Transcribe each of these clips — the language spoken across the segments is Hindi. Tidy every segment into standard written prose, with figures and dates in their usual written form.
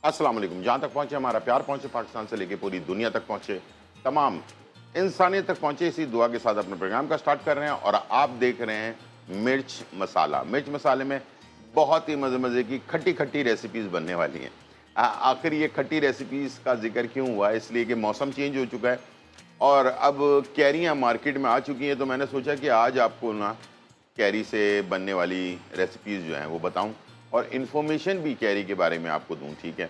अस्सलाम वालेकुम। जहाँ तक पहुँचे हमारा प्यार पहुँचे, पाकिस्तान से लेके पूरी दुनिया तक पहुँचे, तमाम इंसानियत तक पहुँचे, इसी दुआ के साथ अपने प्रोग्राम का स्टार्ट कर रहे हैं। और आप देख रहे हैं मिर्च मसाला। मिर्च मसाले में बहुत ही मज़े मज़े की खट्टी खट्टी रेसिपीज़ बनने वाली हैं। आखिर ये खट्टी रेसिपीज़ का जिक्र क्यों हुआ? इसलिए कि मौसम चेंज हो चुका है और अब कैरियाँ मार्केट में आ चुकी हैं। तो मैंने सोचा कि आज आपको ना कैरी से बनने वाली रेसिपीज़ जो हैं वो बताऊं और इन्फॉर्मेशन भी कैरी के बारे में आपको दूं, ठीक है।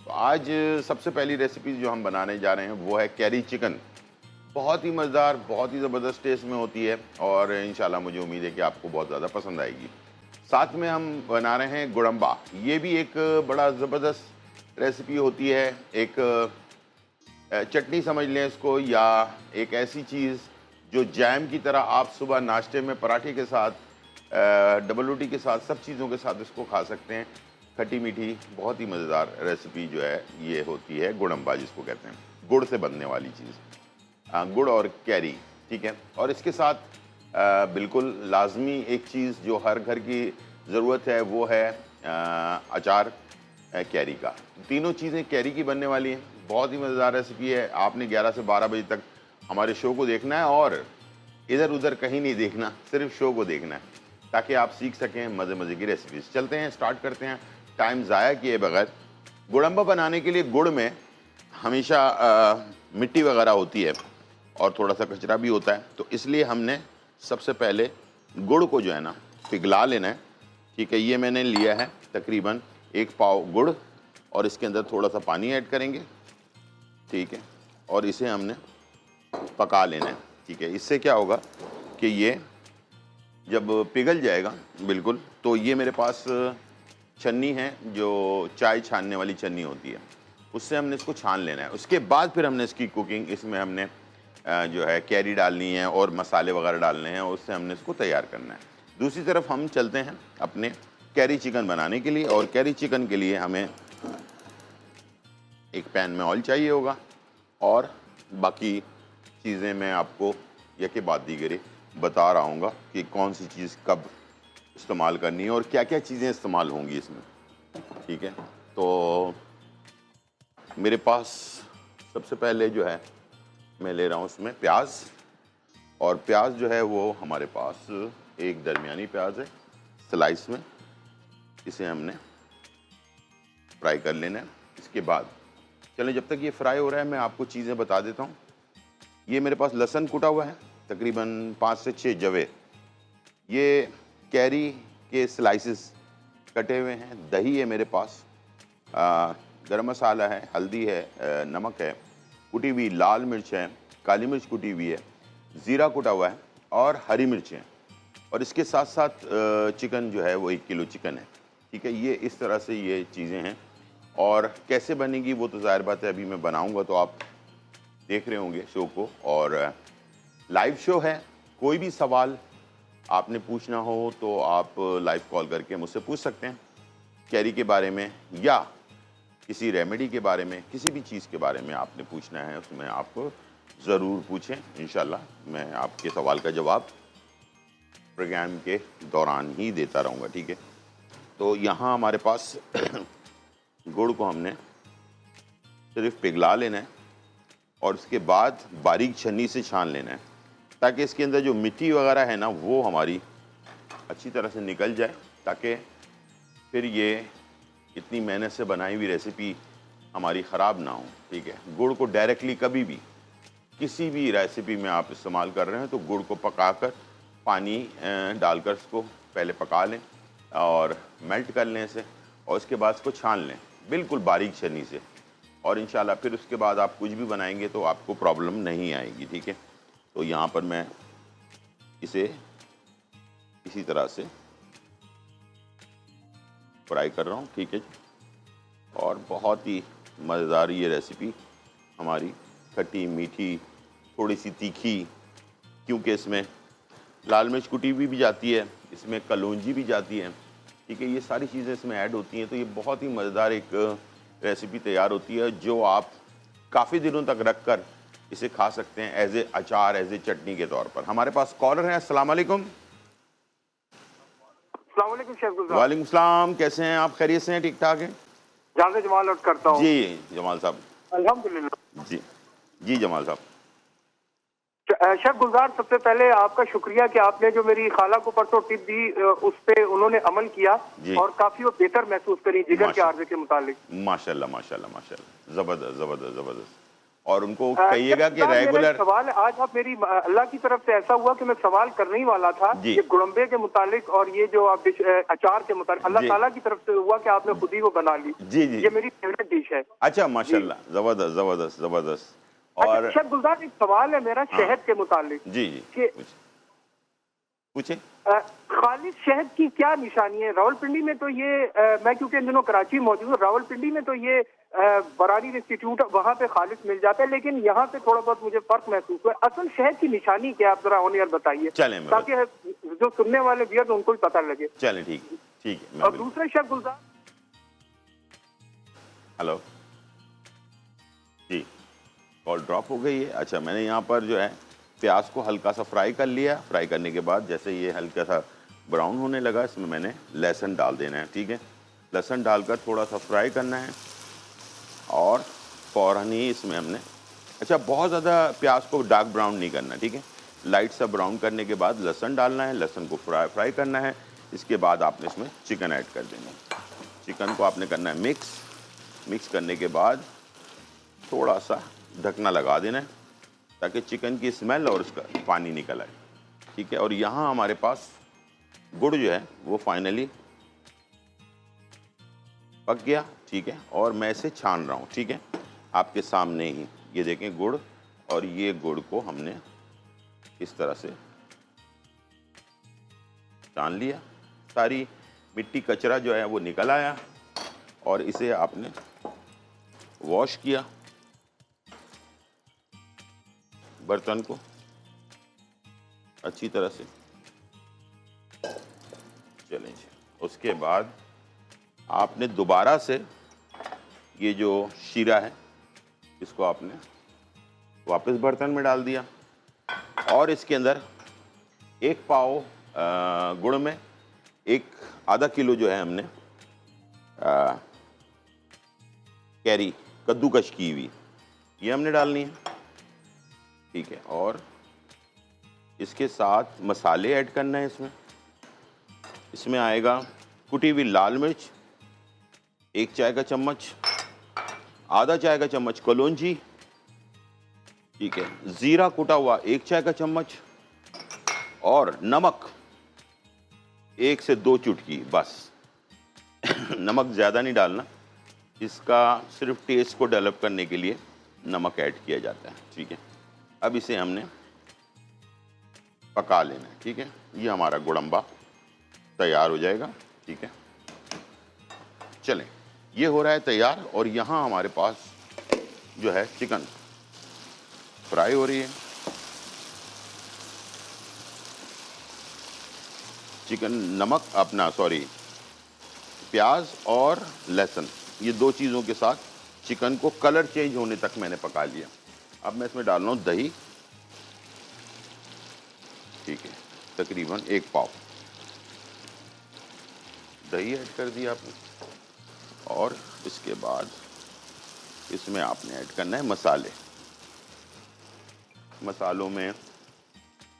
तो आज सबसे पहली रेसिपीज़ जो हम बनाने जा रहे हैं वो है कैरी चिकन। बहुत ही मज़ेदार, बहुत ही ज़बरदस्त टेस्ट में होती है और इंशाल्लाह मुझे उम्मीद है कि आपको बहुत ज़्यादा पसंद आएगी। साथ में हम बना रहे हैं गुड़म्बा। ये भी एक बड़ा ज़बरदस्त रेसिपी होती है। एक चटनी समझ लें इसको, या एक ऐसी चीज़ जो जैम की तरह आप सुबह नाश्ते में पराठे के साथ, डबल रोटी के साथ, सब चीज़ों के साथ इसको खा सकते हैं। खट्टी मीठी बहुत ही मज़ेदार रेसिपी जो है ये होती है गुड़म्बा, जिसको कहते हैं गुड़ से बनने वाली चीज़। गुड़ और कैरी, ठीक है। और इसके साथ बिल्कुल लाजमी एक चीज़ जो हर घर की ज़रूरत है वो है अचार कैरी का। तीनों चीज़ें कैरी की बनने वाली हैं। बहुत ही मज़ेदार रेसिपी है। आपने 11 से 12 बजे तक हमारे शो को देखना है और इधर उधर कहीं नहीं देखना, सिर्फ शो को देखना है ताकि आप सीख सकें मज़े मज़े की रेसिपीज़। चलते हैं, स्टार्ट करते हैं टाइम ज़ाया किए बगैर। गुड़म्बा बनाने के लिए गुड़ में हमेशा मिट्टी वगैरह होती है और थोड़ा सा कचरा भी होता है, तो इसलिए हमने सबसे पहले गुड़ को जो है ना पिघला लेना है, ठीक है। ये मैंने लिया है तकरीबन 1 पाव गुड़ और इसके अंदर थोड़ा सा पानी ऐड करेंगे, ठीक है। और इसे हमने पका लेना है, ठीक है। इससे क्या होगा कि ये जब पिघल जाएगा बिल्कुल, तो ये मेरे पास छन्नी है जो चाय छानने वाली छन्नी होती है, उससे हमने इसको छान लेना है। उसके बाद फिर हमने इसकी कुकिंग, इसमें हमने जो है कैरी डालनी है और मसाले वगैरह डालने हैं, उससे हमने इसको तैयार करना है। दूसरी तरफ हम चलते हैं अपने कैरी चिकन बनाने के लिए। और कैरी चिकन के लिए हमें एक पैन में ऑयल चाहिए होगा और बाकी चीज़ें मैं आपको यके बाद दीगरे बता रहा हूँगा कि कौन सी चीज़ कब इस्तेमाल करनी है और क्या क्या चीज़ें इस्तेमाल होंगी इसमें, ठीक है। तो मेरे पास सबसे पहले जो है मैं ले रहा हूँ उसमें प्याज। और प्याज जो है वो हमारे पास एक दरमियानी प्याज है स्लाइस में, इसे हमने फ्राई कर लेना है। इसके बाद चलें, जब तक ये फ्राई हो रहा है मैं आपको चीज़ें बता देता हूँ। ये मेरे पास लहसुन कुटा हुआ है तकरीबन 5 से 6 जवे, ये कैरी के स्लाइसेस कटे हुए हैं, दही है मेरे पास, गरम मसाला है, हल्दी है, नमक है, कुटी हुई लाल मिर्च है, काली मिर्च कुटी हुई है, ज़ीरा कुटा हुआ है और हरी मिर्चें। और इसके साथ साथ चिकन जो है वो 1 किलो चिकन है, ठीक है। ये इस तरह से ये चीज़ें हैं। और कैसे बनेगी वो तो ज़ाहिर बात है अभी मैं बनाऊंगा तो आप देख रहे होंगे शो को। और लाइव शो है, कोई भी सवाल आपने पूछना हो तो आप लाइव कॉल करके मुझसे पूछ सकते हैं कैरी के बारे में, या किसी रेमेडी के बारे में, किसी भी चीज़ के बारे में आपने पूछना है उसमें आप ज़रूर पूछें। इंशाल्लाह मैं आपके सवाल का जवाब प्रोग्राम के दौरान ही देता रहूँगा, ठीक है। तो यहाँ हमारे पास गुड़ को हमने सिर्फ पिघला लेना है और उसके बाद बारीक छन्नी से छान लेना है ताकि इसके अंदर जो मिट्टी वगैरह है ना वो हमारी अच्छी तरह से निकल जाए, ताकि फिर ये इतनी मेहनत से बनाई हुई रेसिपी हमारी ख़राब ना हो, ठीक है। गुड़ को डायरेक्टली कभी भी किसी भी रेसिपी में आप इस्तेमाल कर रहे हैं तो गुड़ को पकाकर पानी डालकर इसको पहले पका लें और मेल्ट कर लें इसे, और उसके बाद इसको छान लें बिल्कुल बारीक छन्नी से। और इंशाल्लाह फिर उसके बाद आप कुछ भी बनाएंगे तो आपको प्रॉब्लम नहीं आएगी, ठीक है। तो यहाँ पर मैं इसे इसी तरह से फ्राई कर रहा हूँ, ठीक है। और बहुत ही मज़ेदार ये रेसिपी हमारी, खट्टी मीठी थोड़ी सी तीखी, क्योंकि इसमें लाल मिर्च कुटी हुई भी जाती है, इसमें कलौंजी भी जाती है, ठीक है। ये सारी चीज़ें इसमें ऐड होती हैं तो ये बहुत ही मज़ेदार एक रेसिपी तैयार होती है जो आप काफ़ी दिनों तक रख कर इसे खा सकते हैं एज ए अचार, एज ए चटनी के तौर पर। हमारे पास कॉलर हैं। अस्सलाम वालेकुम। अस्सलाम वालेकुम शेफ गुलजार। वालेकुम सलाम, कैसे हैं आप? खैरियत से हैं? ठीक ठाक हैं? जहाँ से जमाल अर्ज करता हूँ। जी जमाल साहब। अल्हम्दुलिल्लाह। जी जी जमाल साहब। शेफ गुलजार, सबसे पहले आपका शुक्रिया कि आपने जो मेरी खाला को परसों टिप दी उस पे उन्होंने अमल किया जी और काफी वो बेहतर महसूस करी जिगर के माशा आर्जे के मुतालिक। माशाल्लाह माशाल्लाह माशाल्लाह, जबरदस्त जबरदस्त जबरदस्त। और उनको शेफ कहिएगा कि गुलजार, मेरा एक रेगुलर। सवाल है, आज आप मेरी अल्लाह की तरफ से ऐसा हुआ कि मैं सवाल करने ही वाला था जी ये गुड़म्बे के मुतालिक और ये जो आप अचार के मुतालिक, अल्लाह जी ताला की तरफ से हुआ कि आपने खुद ही वो बना ली। जी जी। ये मेरी फेवरेट डिश है। अच्छा जी। माशाल्लाह, जबरदस्त जबरदस्त जबरदस्त। अच्छा और शेफ गुलजार, एक सवाल है मेरा हाँ शहद के मुतालिक जी जी कि पूछे। खालिद शहद की क्या निशानी है? रावलपिंडी में तो ये मैं क्योंकि इन दिनों कराची मौजूद हूँ, रावलपिंडी में तो ये बरानी इंस्टीट्यूट वहाँ पे खालिद मिल जाता है, लेकिन यहाँ पे थोड़ा बहुत मुझे फर्क महसूस हुआ। असल शहद की निशानी क्या, आप जरा ऑन एयर बताइए चलें मैं ताकि जो सुनने वाले व्यर्थ उनको भी पता लगे। चलें ठीक है ठीक है। और दूसरे शेफ गुलजार। हेलो जी, कॉल ड्रॉप हो गई है। अच्छा, मैंने यहाँ पर जो है प्याज को हल्का सा फ्राई कर लिया। फ्राई करने के बाद जैसे ये हल्का सा ब्राउन होने लगा, इसमें मैंने लहसुन डाल देना है। ठीक है, लहसुन डालकर थोड़ा सा फ्राई करना है और फ़ौरन ही इसमें हमने, अच्छा बहुत ज़्यादा प्याज को डार्क ब्राउन नहीं करना, ठीक है, लाइट सा ब्राउन करने के बाद लहसुन डालना है, लहसुन को फ्राई करना है। इसके बाद आपने इसमें चिकन ऐड कर देना है। चिकन को आपने करना है मिक्स करने के बाद थोड़ा सा ढकना लगा देना है ताकि चिकन की स्मेल और उसका पानी निकल आए। ठीक है, और यहाँ हमारे पास गुड़ जो है वो फाइनली पक गया। ठीक है, और मैं इसे छान रहा हूँ। ठीक है, आपके सामने ही ये देखें गुड़, और ये गुड़ को हमने इस तरह से छान लिया। सारी मिट्टी कचरा जो है वो निकल आया और इसे आपने वॉश किया बर्तन को अच्छी तरह से। चलें जी, उसके बाद आपने दोबारा से ये जो शीरा है इसको आपने वापस बर्तन में डाल दिया और इसके अंदर एक पाव गुड़ में आधा किलो जो है हमने कैरी कद्दूकश की हुई ये हमने डालनी है। ठीक है, और इसके साथ मसाले ऐड करना है। इसमें आएगा कुटी हुई लाल मिर्च 1 चाय का चम्मच, आधा चाय का चम्मच कलौंजी, ठीक है, जीरा कुटा हुआ 1 चाय का चम्मच और नमक 1 से 2 चुटकी बस। नमक ज़्यादा नहीं डालना, इसका सिर्फ टेस्ट को डेवलप करने के लिए नमक ऐड किया जाता है। ठीक है, अब इसे हमने पका लेना है। ठीक है, ये हमारा गुड़म्बा तैयार हो जाएगा। ठीक है, चलें, ये हो रहा है तैयार और यहाँ हमारे पास जो है चिकन फ्राई हो रही है। चिकन नमक अपना प्याज और लहसुन, ये 2 चीज़ों के साथ चिकन को कलर चेंज होने तक मैंने पका लिया। अब मैं इसमें डाल रहा हूँ दही, ठीक है, तकरीबन 1 पाव दही ऐड कर दिया आपने और इसके बाद इसमें आपने ऐड करना है मसाले। मसालों में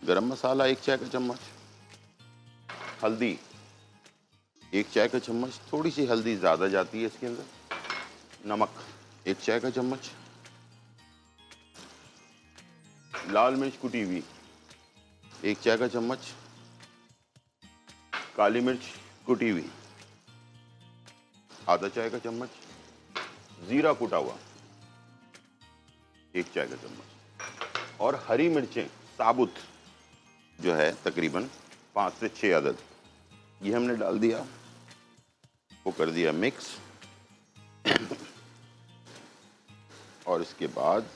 गरम मसाला 1 चाय का चम्मच, हल्दी 1 चाय का चम्मच, थोड़ी सी हल्दी ज़्यादा जाती है इसके अंदर, नमक 1 चाय का चम्मच, लाल मिर्च कुटी हुई 1 चाय का चम्मच, काली मिर्च कुटी हुई आधा चाय का चम्मच, जीरा कुटा हुआ 1 चाय का चम्मच और हरी मिर्चें साबुत जो है तकरीबन 5 से 6 अदद, ये हमने डाल दिया, वो कर दिया मिक्स। और इसके बाद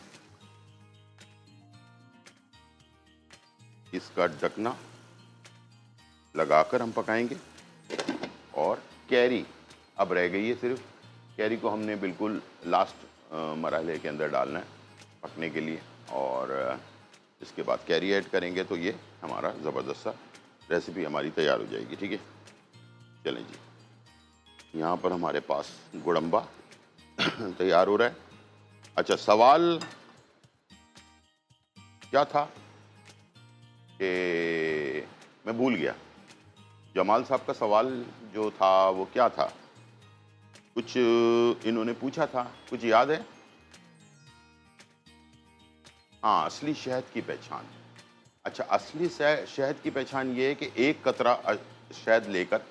इसका ढकना लगाकर हम पकाएंगे। और कैरी अब रह गई है, सिर्फ कैरी को हमने बिल्कुल लास्ट मरहले के अंदर डालना है पकने के लिए और इसके बाद कैरी ऐड करेंगे तो ये हमारा ज़बरदस्त सा रेसिपी हमारी तैयार हो जाएगी। ठीक है, चलें जी, यहाँ पर हमारे पास गुड़म्बा तैयार हो रहा है। अच्छा, सवाल क्या था कि मैं भूल गया। जमाल साहब का सवाल जो था वो क्या था? कुछ इन्होंने पूछा था, कुछ याद है? हाँ, असली शहद की पहचान। अच्छा, असली शहद की पहचान ये है कि एक कतरा शहद लेकर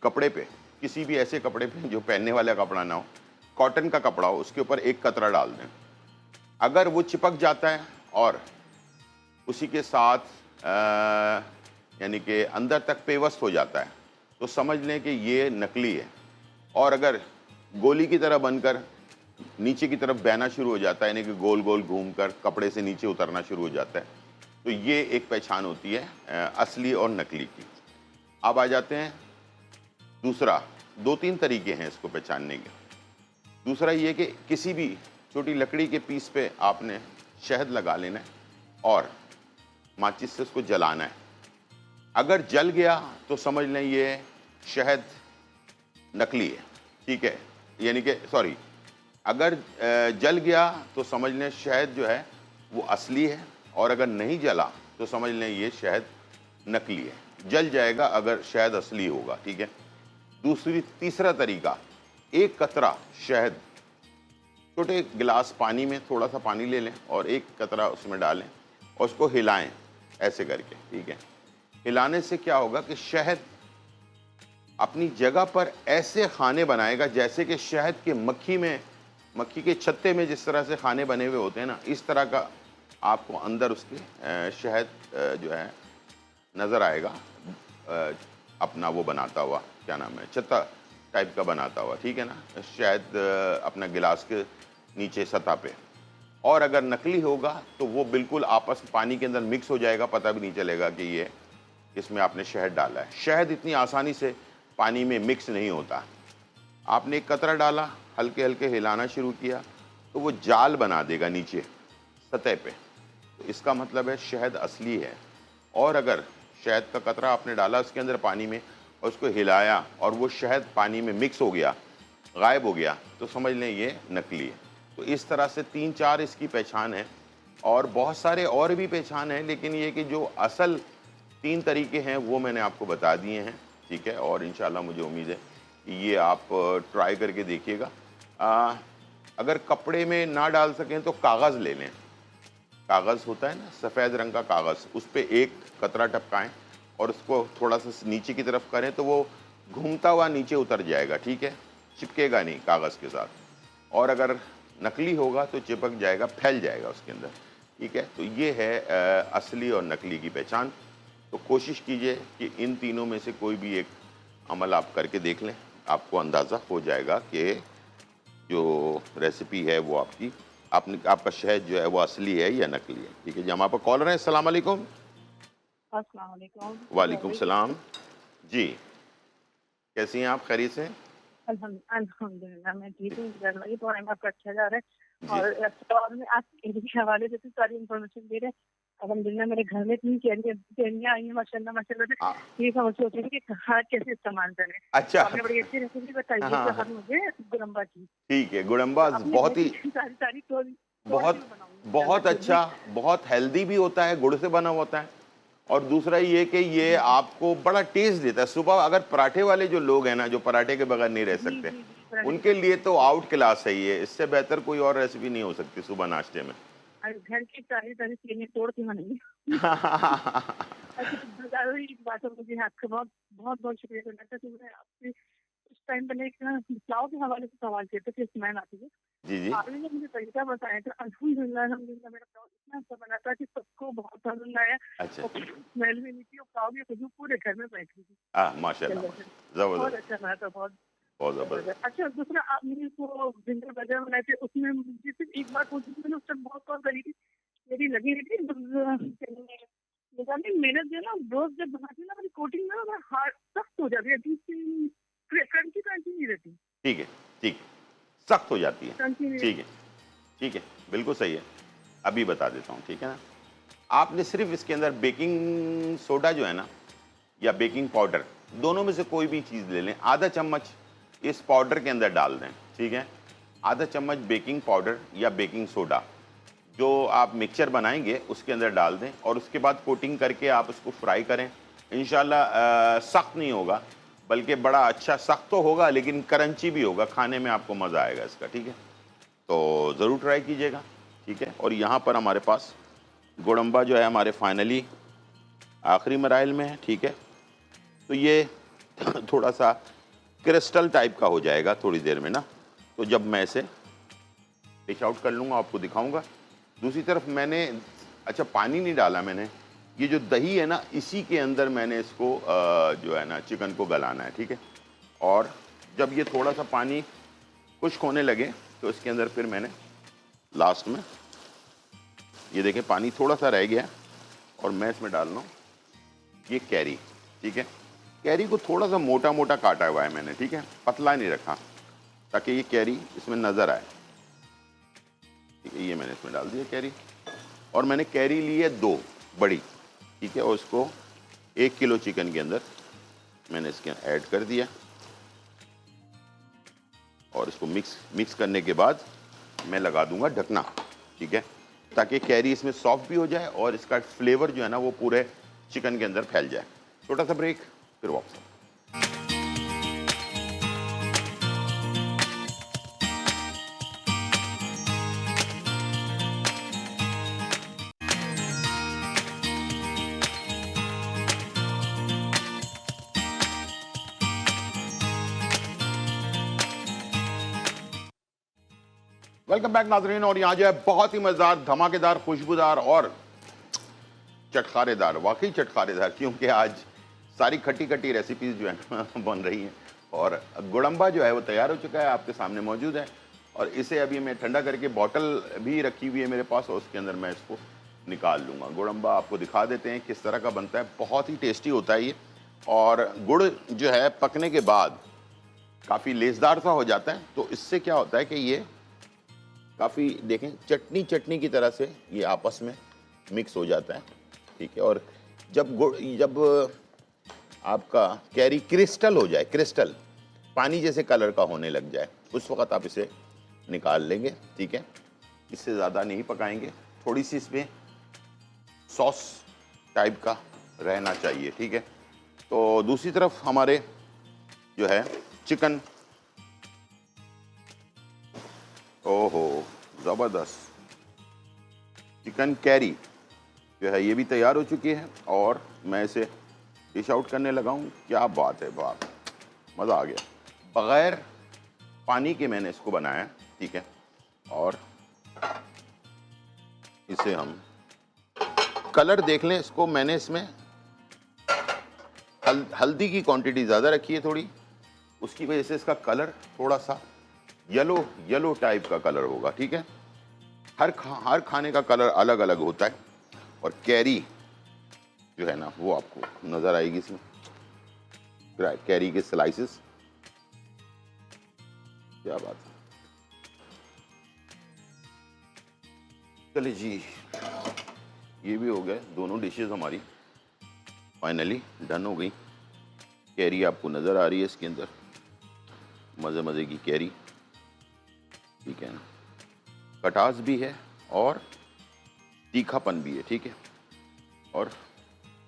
कपड़े पे, किसी भी ऐसे कपड़े पे जो पहनने वाला कपड़ा ना हो, कॉटन का कपड़ा हो, उसके ऊपर एक कतरा डाल दें। अगर वो चिपक जाता है और उसी के साथ यानी कि अंदर तक पेवस्त हो जाता है, तो समझ लें कि ये नकली है। और अगर गोली की तरह बनकर नीचे की तरफ बहना शुरू हो जाता है, यानी कि गोल गोल घूमकर कपड़े से नीचे उतरना शुरू हो जाता है, तो ये एक पहचान होती है असली और नकली की। अब आ जाते हैं दूसरा। दो तीन तरीके हैं इसको पहचानने के। दूसरा ये कि किसी भी छोटी लकड़ी के पीस पे आपने शहद लगा लेना है और माचिस से उसको जलाना है। अगर जल गया तो समझ लें ये शहद नकली है, ठीक है, यानी कि सॉरी, अगर जल गया तो समझ लें शहद जो है वो असली है, और अगर नहीं जला तो समझ लें ये शहद नकली है। जल जाएगा अगर शहद असली होगा, ठीक है। तीसरा तरीका, एक कतरा शहद छोटे गिलास पानी में थोड़ा सा पानी ले लें और एक कतरा उसमें डालें और उसको हिलाएं ऐसे करके, ठीक है। हिलाने से क्या होगा कि शहद अपनी जगह पर ऐसे खाने बनाएगा जैसे कि शहद के मक्खी के छत्ते में जिस तरह से खाने बने हुए होते हैं ना, इस तरह का आपको अंदर उसके शहद जो है नज़र आएगा, अपना वो बनाता हुआ, क्या नाम है, छत्ता टाइप का बनाता हुआ, ठीक है ना, शहद अपना गिलास के नीचे सतह पे। और अगर नकली होगा तो वो बिल्कुल आपस में पानी के अंदर मिक्स हो जाएगा, पता भी नहीं चलेगा कि ये इसमें आपने शहद डाला है। शहद इतनी आसानी से पानी में मिक्स नहीं होता। आपने एक कतरा डाला, हल्के हल्के हिलाना शुरू किया तो वो जाल बना देगा नीचे सतह पे, तो इसका मतलब है शहद असली है। और अगर शहद का कतरा आपने डाला उसके अंदर पानी में और उसको हिलाया और वो शहद पानी में मिक्स हो गया, गायब हो गया, तो समझ लें ये नकली है। तो इस तरह से 3-4 इसकी पहचान है, और बहुत सारे और भी पहचान है, लेकिन ये कि जो असल 3 तरीके हैं वो मैंने आपको बता दिए हैं, ठीक है। और इंशाल्लाह मुझे उम्मीद है कि ये आप ट्राई करके देखिएगा। अगर कपड़े में ना डाल सकें तो कागज़ ले लें। कागज़ होता है ना, सफ़ेद रंग का कागज़, उस पर एक कतरा टपकाएं और उसको थोड़ा सा नीचे की तरफ करें तो वो घूमता हुआ नीचे उतर जाएगा, ठीक है, चिपकेगा नहीं कागज़ के साथ। और अगर नकली होगा तो चिपक जाएगा, फैल जाएगा उसके अंदर, ठीक है। तो ये है असली और नकली की पहचान। तो कोशिश कीजिए कि इन तीनों में से कोई भी एक अमल आप करके देख लें, आपको अंदाज़ा हो जाएगा कि जो रेसिपी है वो आपका शहद जो है वो असली है या नकली है, ठीक है जी। हम आप कॉलर हैं। अस्सलाम वालेकुम। अस्सलाम वालेकुम। वालेकुम सलाम जी, कैसी हैं आप, खैरियत से? अल्हम्दुलिल्लाह मैं ठीक हूँ। ये तो आपका अच्छा जा रहा है। जी। और सवाल में आप के हवाले से सारी इन्फॉर्मेशन दे रहे हैं। अल्हम्दुलिल्लाह मेरे घर में इतनी कैरियाँ आई हैं माशाल्लाह माशाल्लाह से, ये समझ होती है कि खाद कैसे इस्तेमाल करें। अच्छा। आपने बड़ी अच्छी रेसिपी बताई है हाँ, जो मुझे गुड़म्बा की। ठीक है। गुड़म्बा बहुत ही सारी बहुत बहुत अच्छा, बहुत हेल्दी भी होता है, गुड़ से बना होता है। और दूसरा ये कि ये आपको बड़ा टेस्ट देता है। सुबह अगर पराठे वाले जो लोग हैं ना, जो पराठे के बगैर नहीं रह सकते, उनके लिए तो आउट क्लास है ये। इससे बेहतर कोई और रेसिपी नहीं हो सकती सुबह नाश्ते में। घर की सारी चीजें तोड़ के बनेंगी। बात मुझे आपका बहुत बहुत बहुत शुक्रिया करना था कि मैं आपसे उस टाइम पहले एक पुलाव के हवाले से सवाल किया था कि स्मेल आती है। जी जी। आपने जो मुझे तरीका बताया था, अल्हम्दुलिल्लाह मेरा पुलाव इतना अच्छा बना था कि सबको बहुत पसंद आया। अच्छा। स्मेल भी नहीं थी और पुलाव की खुशबू पूरे घर में बैठ गई थी। माशाल्लाह, बहुत जबरदस्त, अच्छा बना था, बहुत बहुत जबरदस्त। अच्छा। दूसरा आपने वो जिंजर बर्गर बनाए थे, उसमें मुझे सिर्फ एक बात पूछी थी, मैंने उस टाइम बहुत कॉल करी थी, मेरी लगी रही थी मेहनत जो है ना, रोज जब बनाती है ना मेरी कोटिंग ना हार्ड सख्त हो जाती है, क्रंची क्रंची नहीं रहती। ठीक है, ठीक, सख्त हो जाती है, क्रंची नहीं ठीक है, ठीक है, बिल्कुल सही है। अभी बता देता हूँ, ठीक है ना। आपने सिर्फ इसके अंदर बेकिंग सोडा जो है ना, या बेकिंग पाउडर, दोनों में से कोई भी चीज़ ले लें, आधा चम्मच इस पाउडर के अंदर डाल दें, ठीक है। आधा चम्मच बेकिंग पाउडर या बेकिंग सोडा जो आप मिक्सचर बनाएंगे उसके अंदर डाल दें और उसके बाद कोटिंग करके आप उसको फ्राई करें। इंशाल्लाह सख्त नहीं होगा, बल्कि बड़ा अच्छा, सख्त तो होगा लेकिन क्रंची भी होगा, खाने में आपको मज़ा आएगा इसका। ठीक है, तो ज़रूर ट्राई कीजिएगा। ठीक है, और यहाँ पर हमारे पास गोडम्बा जो है हमारे फाइनली आखिरी मराइल में है। ठीक है, तो ये थोड़ा सा क्रिस्टल टाइप का हो जाएगा थोड़ी देर में ना, तो जब मैं इसे डिश आउट कर लूँगा आपको दिखाऊंगा। दूसरी तरफ मैंने अच्छा पानी नहीं डाला मैंने, ये जो दही है ना इसी के अंदर मैंने इसको जो है ना चिकन को गलाना है। ठीक है, और जब ये थोड़ा सा पानी खुश्क होने लगे तो इसके अंदर फिर मैंने लास्ट में ये देखें पानी थोड़ा सा रह गया और मैं इसमें डाल रहा हूँ ये कैरी। ठीक है, कैरी को थोड़ा सा मोटा मोटा काटा हुआ है मैंने। ठीक है, पतला नहीं रखा ताकि ये कैरी इसमें नज़र आए। ठीक है, ये मैंने इसमें डाल दिया कैरी, और मैंने कैरी ली है 2 बड़ी। ठीक है, और इसको 1 किलो चिकन के अंदर मैंने इसके ऐड कर दिया और इसको मिक्स करने के बाद मैं लगा दूंगा ढकना। ठीक है, ताकि कैरी इसमें सॉफ्ट भी हो जाए और इसका फ्लेवर जो है ना वो पूरे चिकन के अंदर फैल जाए। छोटा सा ब्रेक, फिर वापस। वेलकम बैक नाज़रीन, और यहाँ जो है बहुत ही मज़ेदार, धमाकेदार, खुशबूदार और चटखारेदार, वाकई चटखारेदार, क्योंकि आज सारी खट्टी खट्टी रेसिपीज़ जो है बन रही हैं और गोडम्बा जो है वो तैयार हो चुका है, आपके सामने मौजूद है। और इसे अभी मैं ठंडा करके बॉटल भी रखी हुई है मेरे पास और उसके अंदर मैं इसको निकाल लूँगा। गोडम्बा आपको दिखा देते हैं किस तरह का बनता है, बहुत ही टेस्टी होता है ये। और गुड़ जो है पकने के बाद काफ़ी लेसदार सा हो जाता है, तो इससे क्या होता है कि ये काफ़ी देखें चटनी की तरह से ये आपस में मिक्स हो जाता है। ठीक है, और जब आपका कैरी क्रिस्टल हो जाए, क्रिस्टल पानी जैसे कलर का होने लग जाए, उस वक़्त आप इसे निकाल लेंगे। ठीक है, इससे ज़्यादा नहीं पकाएंगे, थोड़ी सी इसमें सॉस टाइप का रहना चाहिए। ठीक है, तो दूसरी तरफ हमारे जो है चिकन, ओहो ज़बरदस्त चिकन कैरी जो है ये भी तैयार हो चुकी है और मैं इसे डिश आउट करने लगा हूँ। क्या बात है, बात मज़ा आ गया। बग़ैर पानी के मैंने इसको बनाया। ठीक है, और इसे हम कलर देख लें, इसको मैंने इसमें हल्दी की क्वांटिटी ज़्यादा रखी है थोड़ी, उसकी वजह से इसका कलर थोड़ा सा येलो टाइप का कलर होगा। ठीक है, हर खाने का कलर अलग अलग होता है और कैरी जो है ना वो आपको नज़र आएगी इसमें, कैरी के स्लाइसेस। क्या बात है, चलिए जी, ये भी हो गए, दोनों डिशेस हमारी फाइनली डन हो गई। कैरी आपको नज़र आ रही है इसके अंदर, मज़े मज़े की कैरी। ठीक है ना, खटास भी है और तीखापन भी है। ठीक है, और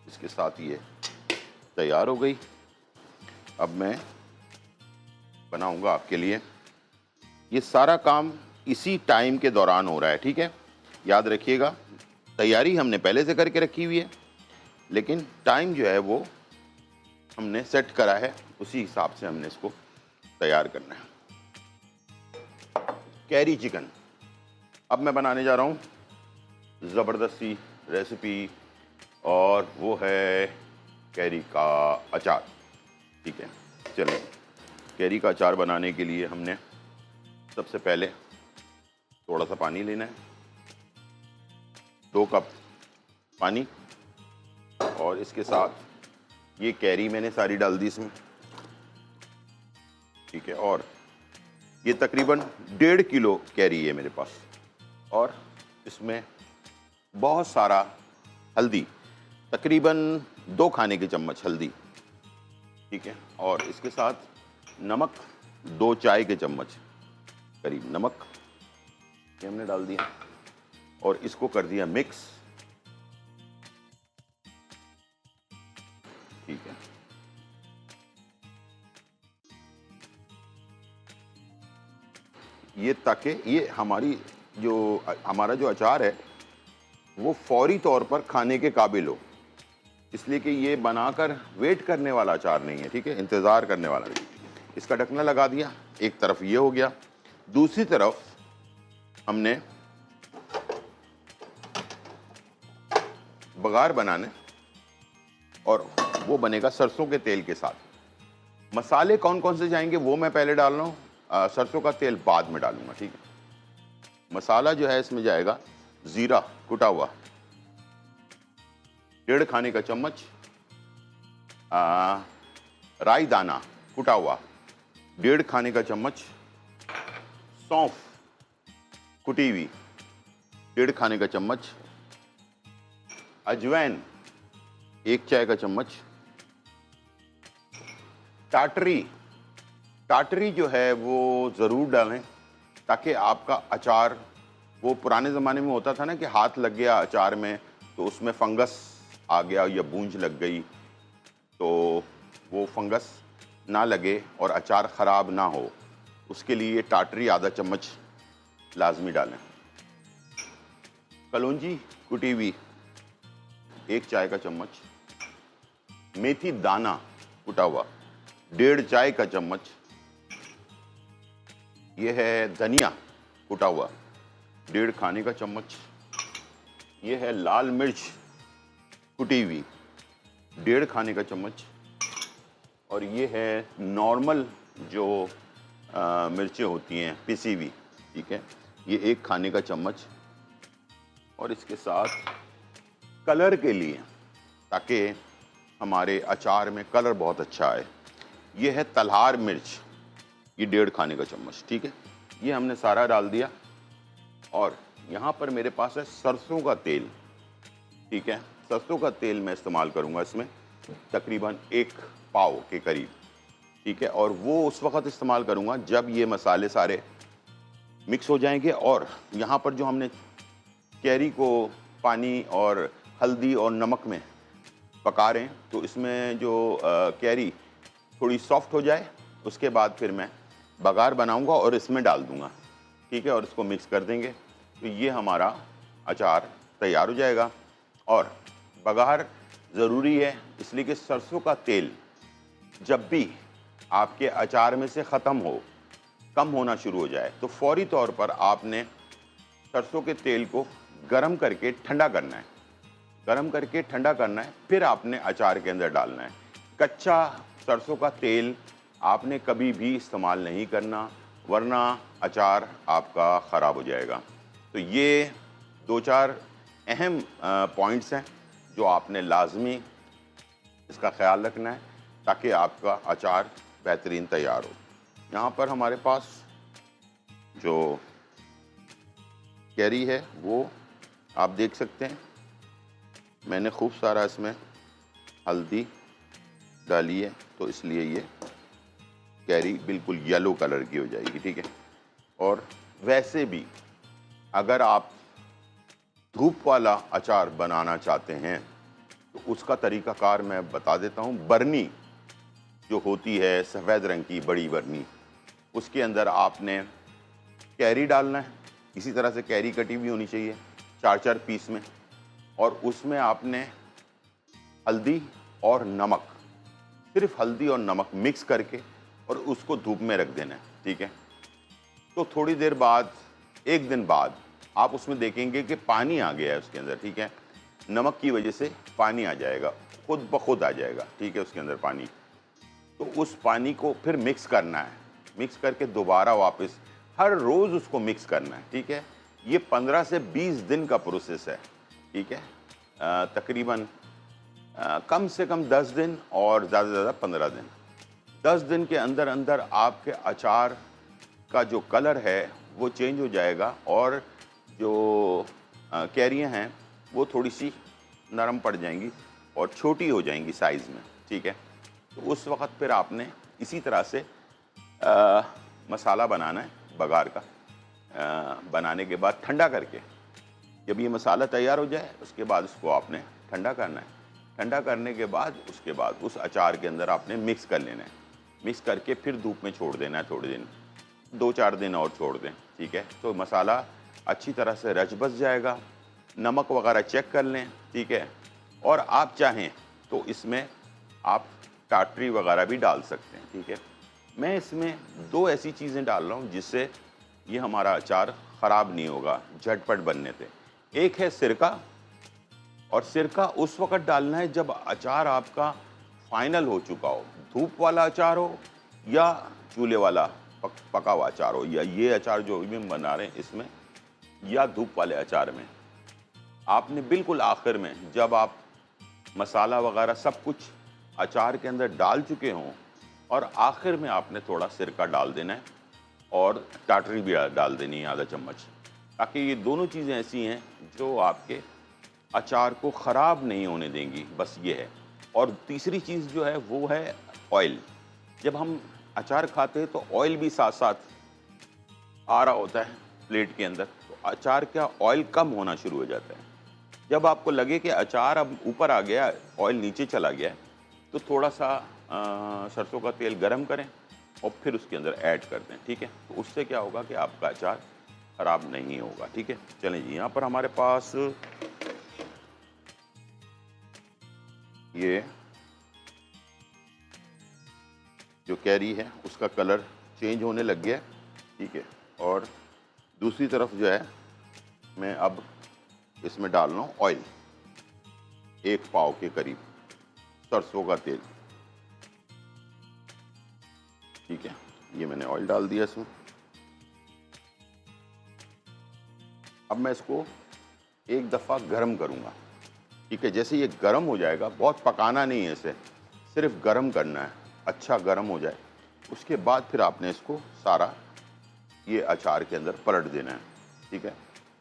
इसके साथ ये तैयार हो गई। अब मैं बनाऊंगा आपके लिए। ये सारा काम इसी टाइम के दौरान हो रहा है। ठीक है, याद रखिएगा, तैयारी हमने पहले से करके रखी हुई है, लेकिन टाइम जो है वो हमने सेट करा है, उसी हिसाब से हमने इसको तैयार करना है। कैरी चिकन अब मैं बनाने जा रहा हूँ ज़बरदस्ती रेसिपी, और वो है कैरी का अचार। ठीक है, चलिए, कैरी का अचार बनाने के लिए हमने सबसे पहले थोड़ा सा पानी लेना है, 2 कप पानी, और इसके साथ ये कैरी मैंने सारी डाल दी इसमें। ठीक है, और ये तकरीबन 1.5 किलो कैरी है मेरे पास, और इसमें बहुत सारा हल्दी, तकरीबन 2 खाने के चम्मच हल्दी। ठीक है, और इसके साथ नमक 2 चाय के चम्मच। करीब नमक ये हमने डाल दिया और इसको कर दिया मिक्स। ठीक है, ये ताकि ये हमारा जो अचार है वो फौरी तौर पर खाने के काबिल हो, इसलिए कि ये बनाकर वेट करने वाला अचार नहीं है। ठीक है, इंतज़ार करने वाला नहीं। इसका ढकना लगा दिया, एक तरफ ये हो गया, दूसरी तरफ हमने बघार बनाने और वो बनेगा सरसों के तेल के साथ। मसाले कौन कौन से जाएंगे वो मैं पहले डाल रहा हूँ, सरसों का तेल बाद में डालूंगा। ठीक है, मसाला जो है इसमें जाएगा जीरा कुटा हुआ 1.5 खाने का चम्मच, राई दाना कुटा हुआ 1.5 खाने का चम्मच, सौंफ कुटी हुई 1.5 खाने का चम्मच, अजवाइन 1 चाय का चम्मच, टाटरी जो है वो ज़रूर डालें ताकि आपका अचार, वो पुराने ज़माने में होता था ना कि हाथ लग गया अचार में तो उसमें फंगस आ गया या बूंज लग गई, तो वो फंगस ना लगे और अचार ख़राब ना हो, उसके लिए ये टाटरी आधा चम्मच लाजमी डालें। कलौंजी कुटी हुई 1 चाय का चम्मच, मेथी दाना कुटा हुआ 1.5 चाय का चम्मच, ये है धनिया कुटा हुआ 1.5 खाने का चम्मच, ये है लाल मिर्च कुटी हुई 1.5 खाने का चम्मच, और ये है नॉर्मल जो मिर्चें होती हैं पिसी हुई। ठीक है, ये 1 खाने का चम्मच, और इसके साथ कलर के लिए ताकि हमारे अचार में कलर बहुत अच्छा आए, ये है तलहार मिर्च, ये 1.5 खाने का चम्मच। ठीक है, ये हमने सारा डाल दिया, और यहाँ पर मेरे पास है सरसों का तेल। ठीक है, सरसों का तेल मैं इस्तेमाल करूँगा इसमें तकरीबन 1 पाव के करीब। ठीक है, और वो उस वक़्त इस्तेमाल करूँगा जब ये मसाले सारे मिक्स हो जाएंगे, और यहाँ पर जो हमने कैरी को पानी और हल्दी और नमक में पका रहे हैं, तो इसमें जो कैरी थोड़ी सॉफ्ट हो जाए उसके बाद फिर मैं बघार बनाऊंगा और इसमें डाल दूंगा। ठीक है, और इसको मिक्स कर देंगे तो ये हमारा अचार तैयार हो जाएगा। और बघार ज़रूरी है इसलिए कि सरसों का तेल जब भी आपके अचार में से ख़त्म हो, कम होना शुरू हो जाए, तो फौरी तौर पर आपने सरसों के तेल को गरम करके ठंडा करना है, गरम करके ठंडा करना है, फिर आपने अचार के अंदर डालना है। कच्चा सरसों का तेल आपने कभी भी इस्तेमाल नहीं करना, वरना अचार आपका ख़राब हो जाएगा। तो ये 2-4 अहम पॉइंट्स हैं जो आपने लाजमी इसका ख्याल रखना है ताकि आपका अचार बेहतरीन तैयार हो। यहाँ पर हमारे पास जो कैरी है वो आप देख सकते हैं, मैंने खूब सारा इसमें हल्दी डाली है, तो इसलिए ये कैरी बिल्कुल येलो कलर की हो जाएगी। ठीक है, और वैसे भी अगर आप धूप वाला अचार बनाना चाहते हैं तो उसका तरीक़ाकार मैं बता देता हूँ। बरनी जो होती है सफ़ेद रंग की बड़ी बरनी, उसके अंदर आपने कैरी डालना है, इसी तरह से कैरी कटी हुई होनी चाहिए 4-4 पीस में, और उसमें आपने हल्दी और नमक, सिर्फ हल्दी और नमक मिक्स करके और उसको धूप में रख देना है। ठीक है, तो थोड़ी देर बाद, 1 दिन बाद आप उसमें देखेंगे कि पानी आ गया है उसके अंदर। ठीक है, नमक की वजह से पानी आ जाएगा, खुद ब खुद आ जाएगा। ठीक है, उसके अंदर पानी, तो उस पानी को फिर मिक्स करना है, मिक्स करके दोबारा वापस हर रोज़ उसको मिक्स करना है। ठीक है, ये 15 से 20 दिन का प्रोसेस है। ठीक है, तकरीबन कम से कम 10 दिन और ज़्यादा से ज़्यादा 15 दिन। 10 दिन के अंदर अंदर आपके अचार का जो कलर है वो चेंज हो जाएगा, और जो कैरियाँ हैं वो थोड़ी सी नरम पड़ जाएंगी और छोटी हो जाएंगी साइज़ में। ठीक है, तो उस वक़्त फिर आपने इसी तरह से मसाला बनाना है। बघार का बनाने के बाद ठंडा करके, जब ये मसाला तैयार हो जाए उसके बाद उसको आपने ठंडा करना है। ठंडा करने के बाद उसके बाद उस अचार के अंदर आपने मिक्स कर लेना है। मिक्स करके फिर धूप में छोड़ देना है थोड़े दिन, 2-4 दिन और छोड़ दें, ठीक है। तो मसाला अच्छी तरह से रच बस जाएगा। नमक वगैरह चेक कर लें, ठीक है। और आप चाहें तो इसमें आप टाटरी वगैरह भी डाल सकते हैं, ठीक है। मैं इसमें 2 ऐसी चीज़ें डाल रहा हूँ जिससे ये हमारा अचार ख़राब नहीं होगा झटपट बनने से। एक है सिरका, और सिरका उस वक़्त डालना है जब अचार आपका फाइनल हो चुका हो। धूप वाला अचार हो या चूल्हे वाला पका हुआ अचार हो, या ये अचार जो भी हम बना रहे हैं इसमें, या धूप वाले अचार में, आपने बिल्कुल आखिर में जब आप मसाला वगैरह सब कुछ अचार के अंदर डाल चुके हों और आखिर में आपने थोड़ा सिरका डाल देना है और टाटरी भी डाल देनी है आधा चम्मच, ताकि ये दोनों चीज़ें ऐसी हैं जो आपके अचार को ख़राब नहीं होने देंगी, बस ये है। और तीसरी चीज़ जो है वो है ऑयल। जब हम अचार खाते हैं तो ऑयल भी साथ साथ आ रहा होता है प्लेट के अंदर, तो अचार का ऑयल कम होना शुरू हो जाता है। जब आपको लगे कि अचार अब ऊपर आ गया, ऑयल नीचे चला गया है, तो थोड़ा सा सरसों का तेल गरम करें और फिर उसके अंदर ऐड कर दें, ठीक है। तो उससे क्या होगा कि आपका अचार ख़राब नहीं होगा, ठीक है। चलें जी, यहाँ पर हमारे पास ये जो कैरी है उसका कलर चेंज होने लग गया, ठीक है। और दूसरी तरफ जो है मैं अब इसमें डाल रहा हूँ ऑयल, 1 पाव के करीब सरसों का तेल, ठीक है। ये मैंने ऑयल डाल दिया इसमें। अब मैं इसको एक दफ़ा गरम करूँगा, ठीक है। जैसे ये गरम हो जाएगा, बहुत पकाना नहीं है इसे, सिर्फ गरम करना है, अच्छा गरम हो जाए, उसके बाद फिर आपने इसको सारा ये अचार के अंदर पलट देना है, ठीक है।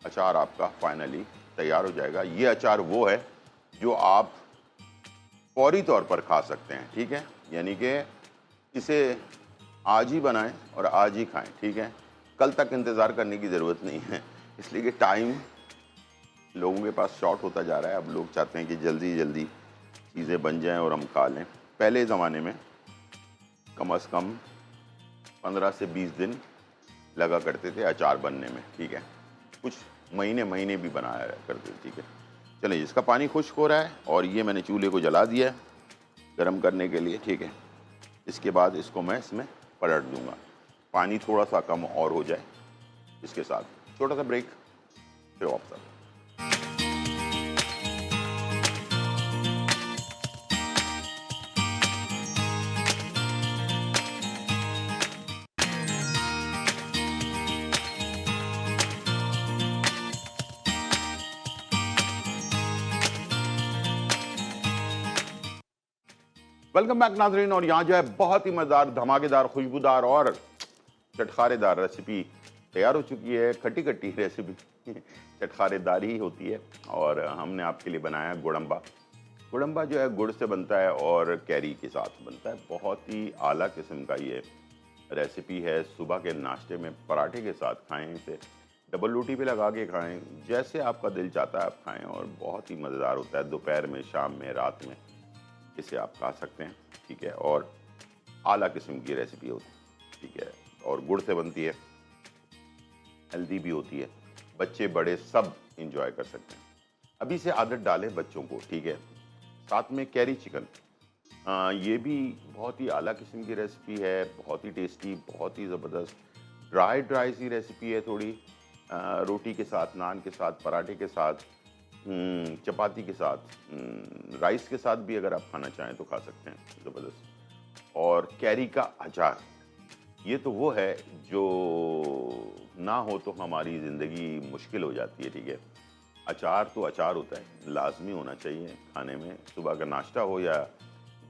अचार आपका फाइनली तैयार हो जाएगा। ये अचार वो है जो आप फौरी तौर पर खा सकते हैं, ठीक है। यानी कि इसे आज ही बनाएं और आज ही खाएं, ठीक है। कल तक इंतज़ार करने की ज़रूरत नहीं है, इसलिए कि टाइम लोगों के पास शॉर्ट होता जा रहा है। अब लोग चाहते हैं कि जल्दी जल्दी चीज़ें बन जाएं और हम खा लें। पहले ज़माने में कम से कम 15 से 20 दिन लगा करते थे अचार बनने में, ठीक है। कुछ महीने भी बनाया करते थे, ठीक है। चलिए, इसका पानी खुश्क हो रहा है और ये मैंने चूल्हे को जला दिया है गरम करने के लिए, ठीक है। इसके बाद इसको मैं इसमें पलट दूंगा, पानी थोड़ा सा कम और हो जाए। इसके साथ छोटा सा ब्रेक, फिर वापस आता हूं। वेलकम बैक नाज़रीन। और यहाँ जो है बहुत ही मज़ेदार, धमाकेदार, खुशबूदार और चटखारेदार रेसिपी तैयार हो चुकी है। खट्टी खट्टी रेसिपी चटखारेदार ही होती है। और हमने आपके लिए बनाया गुड़म्बा। गुड़म्बा जो है गुड़ से बनता है और कैरी के साथ बनता है। बहुत ही आला किस्म का ये रेसिपी है। सुबह के नाश्ते में पराठे के साथ खाएं, इसे डबल रोटी पे लगा के खाएं, जैसे आपका दिल चाहता है आप खाएं, और बहुत ही मज़ेदार होता है। दोपहर में, शाम में, रात में इसे आप खा सकते हैं, ठीक है। और आला किस्म की रेसिपी होती है, ठीक है। और गुड़ से बनती है, हेल्दी भी होती है, बच्चे बड़े सब इंजॉय कर सकते हैं। अभी से आदत डालें बच्चों को, ठीक है। साथ में कैरी चिकन, ये भी बहुत ही आला किस्म की रेसिपी है, बहुत ही टेस्टी, बहुत ही ज़बरदस्त। ड्राई सी रेसिपी है थोड़ी, रोटी के साथ, नान के साथ, पराठे के साथ, चपाती के साथ, राइस के साथ भी अगर आप खाना चाहें तो खा सकते हैं, ज़बरदस्त। और कैरी का अचार, ये तो वो है जो ना हो तो हमारी ज़िंदगी मुश्किल हो जाती है, ठीक है। अचार तो अचार होता है, लाजमी होना चाहिए खाने में। सुबह का नाश्ता हो या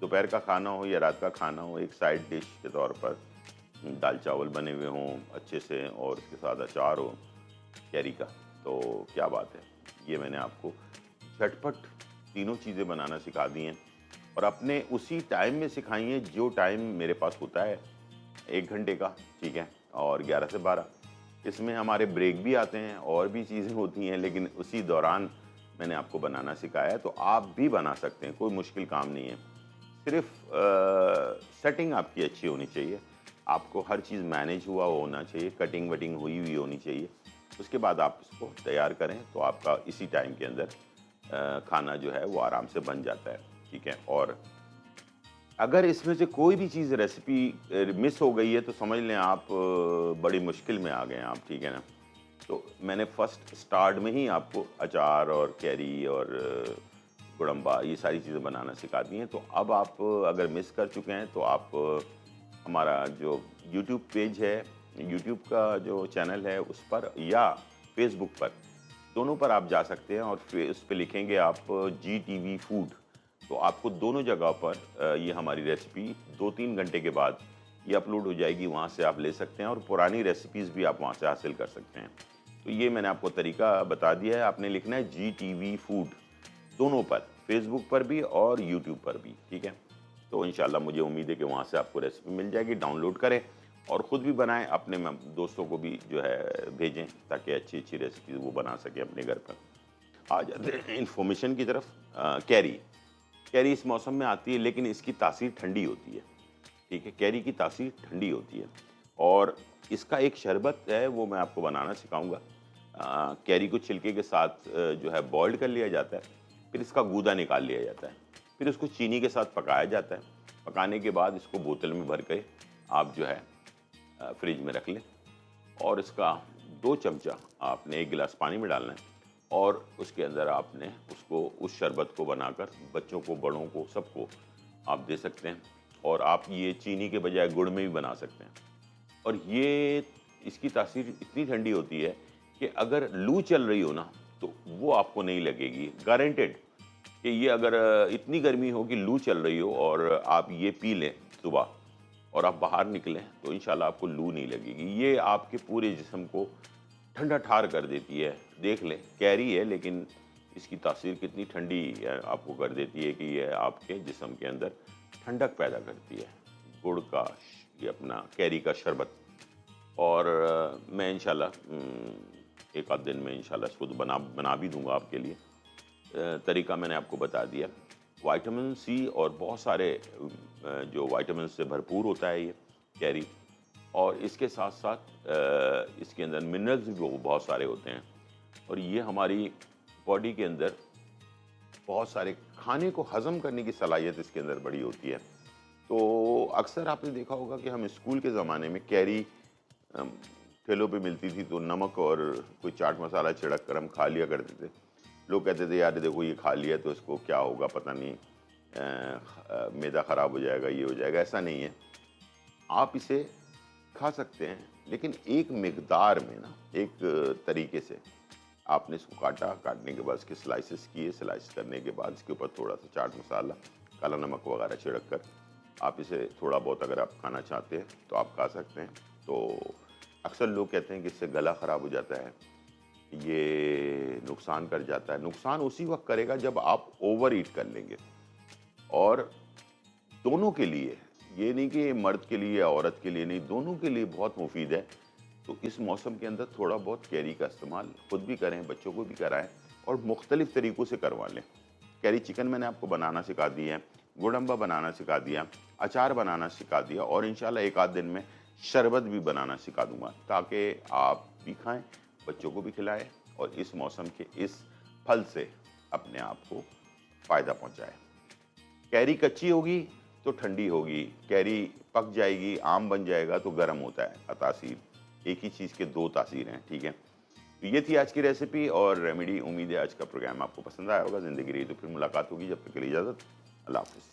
दोपहर का खाना हो या रात का खाना हो, एक साइड डिश के तौर पर दाल चावल बने हुए हों अच्छे से और उसके साथ अचार हो कैरी का, तो क्या बात है। ये मैंने आपको झटपट तीनों चीज़ें बनाना सिखा दी हैं और अपने उसी टाइम में सिखाई हैं जो टाइम मेरे पास होता है, 1 घंटे का, ठीक है। और 11 से 12 इसमें हमारे ब्रेक भी आते हैं और भी चीज़ें होती हैं, लेकिन उसी दौरान मैंने आपको बनाना सिखाया है, तो आप भी बना सकते हैं, कोई मुश्किल काम नहीं है। सिर्फ सेटिंग आपकी अच्छी होनी चाहिए, आपको हर चीज़ मैनेज हुआ होना चाहिए, कटिंग वटिंग हुई हुई होनी चाहिए। उसके बाद आप इसको तैयार करें तो आपका इसी टाइम के अंदर खाना जो है वो आराम से बन जाता है, ठीक है। और अगर इसमें से कोई भी चीज़ रेसिपी मिस हो गई है तो समझ लें आप बड़ी मुश्किल में आ गए हैं आप, ठीक है ना। तो मैंने फर्स्ट स्टार्ट में ही आपको अचार और कैरी और गुड़म्बा ये सारी चीज़ें बनाना सिखा दी हैं। तो अब आप अगर मिस कर चुके हैं तो आप हमारा जो यूट्यूब पेज है, यूट्यूब का जो चैनल है उस पर या फेसबुक पर, दोनों पर आप जा सकते हैं और उस पर लिखेंगे आप GTV फूड, तो आपको दोनों जगह पर ये हमारी रेसिपी 2-3 घंटे के बाद ये अपलोड हो जाएगी, वहाँ से आप ले सकते हैं और पुरानी रेसिपीज़ भी आप वहाँ से हासिल कर सकते हैं। तो ये मैंने आपको तरीका बता दिया है, आपने लिखना है GTV फूड दोनों पर, फेसबुक पर भी और यूट्यूब पर भी, ठीक है। तो इंशाल्लाह मुझे उम्मीद है कि वहाँ से आपको रेसिपी मिल जाएगी, डाउनलोड करें और ख़ुद भी बनाएं, अपने दोस्तों को भी जो है भेजें ताकि अच्छी अच्छी रेसिपी वो बना सकें अपने घर पर। आ जाते हैं इन्फॉर्मेशन की तरफ। कैरी इस मौसम में आती है लेकिन इसकी तासीर ठंडी होती है, ठीक है। कैरी की तासीर ठंडी होती है और इसका एक शरबत है वो मैं आपको बनाना सिखाऊंगा। कैरी को छिलके के साथ जो है बॉइल्ड कर लिया जाता है, फिर इसका गूदा निकाल लिया जाता है, फिर उसको चीनी के साथ पकाया जाता है। पकाने के बाद इसको बोतल में भर के आप जो है फ्रिज में रख लें और इसका 2 चमचा आपने 1 गिलास पानी में डालना है और उसके अंदर आपने उसको उस शरबत को बनाकर बच्चों को, बड़ों को, सबको आप दे सकते हैं। और आप ये चीनी के बजाय गुड़ में भी बना सकते हैं। और ये इसकी तासीर इतनी ठंडी होती है कि अगर लू चल रही हो ना तो वो आपको नहीं लगेगी, गारंटेड। कि ये अगर इतनी गर्मी हो कि लू चल रही हो और आप ये पी लें सुबह और आप बाहर निकलें तो इंशाल्लाह आपको लू नहीं लगेगी। ये आपके पूरे जिस्म को ठंडा ठार कर देती है। देख लें, कैरी है लेकिन इसकी तासीर कितनी ठंडी आपको कर देती है कि ये आपके जिस्म के अंदर ठंडक पैदा करती है। गुड़ का ये अपना कैरी का शरबत। और मैं इंशाल्लाह एक आध दिन में इंशाल्लाह इसको तो बना भी दूंगा आपके लिए। तरीका मैंने आपको बता दिया। विटामिन सी और बहुत सारे जो विटामिन से भरपूर होता है ये कैरी, और इसके साथ साथ इसके अंदर मिनरल्स भी बहुत सारे होते हैं और ये हमारी बॉडी के अंदर बहुत सारे खाने को हज़म करने की सलाहियत इसके अंदर बड़ी होती है। तो अक्सर आपने देखा होगा कि हम स्कूल के ज़माने में कैरी ठेलों पे मिलती थी तो नमक और कोई चाट मसाला छिड़क कर हम खा लिया करते थे। लोग कहते थे यार देखो ये खा लिया तो इसको क्या होगा पता नहीं, मैदा ख़राब हो जाएगा, ये हो जाएगा। ऐसा नहीं है, आप इसे खा सकते हैं लेकिन एक मिकदार में ना, एक तरीके से। आपने इसको काटा, काटने के बाद इसके स्लाइसेस किए, स्लाइस करने के बाद इसके ऊपर थोड़ा सा चाट मसाला, काला नमक वगैरह छिड़क कर आप इसे थोड़ा बहुत अगर आप खाना चाहते हैं तो आप खा सकते हैं। तो अक्सर लोग कहते हैं कि इससे गला ख़राब हो जाता है, ये नुकसान कर जाता है। नुकसान उसी वक्त करेगा जब आप ओवर ईट कर लेंगे। और दोनों के लिए, ये नहीं कि मर्द के लिए या औरत के लिए नहीं, दोनों के लिए बहुत मुफीद है। तो इस मौसम के अंदर थोड़ा बहुत कैरी का इस्तेमाल खुद भी करें, बच्चों को भी कराएं और मुख्तलिफ तरीक़ों से करवा लें। कैरी चिकन मैंने आपको बनाना सिखा दिया है, गुड़म्बा बनाना सिखा दिया, अचार बनाना सिखा दिया और इंशाल्लाह एक आध दिन में शरबत भी बनाना सिखा दूंगा ताकि आप भी खाएं, बच्चों को भी खिलाएं और इस मौसम के इस फल से अपने आप को फ़ायदा पहुंचाएं। कैरी कच्ची होगी तो ठंडी होगी, कैरी पक जाएगी, आम बन जाएगा तो गर्म होता है। तासीर एक ही चीज़ के 2 तासीर हैं, ठीक है। तो ये थी आज की रेसिपी और रेमेडी। उम्मीद है आज का प्रोग्राम आपको पसंद आया होगा। ज़िंदगी रही तो फिर मुलाकात होगी, जब तक के लिए इजाज़त, अल्लाह हाफ़िज़।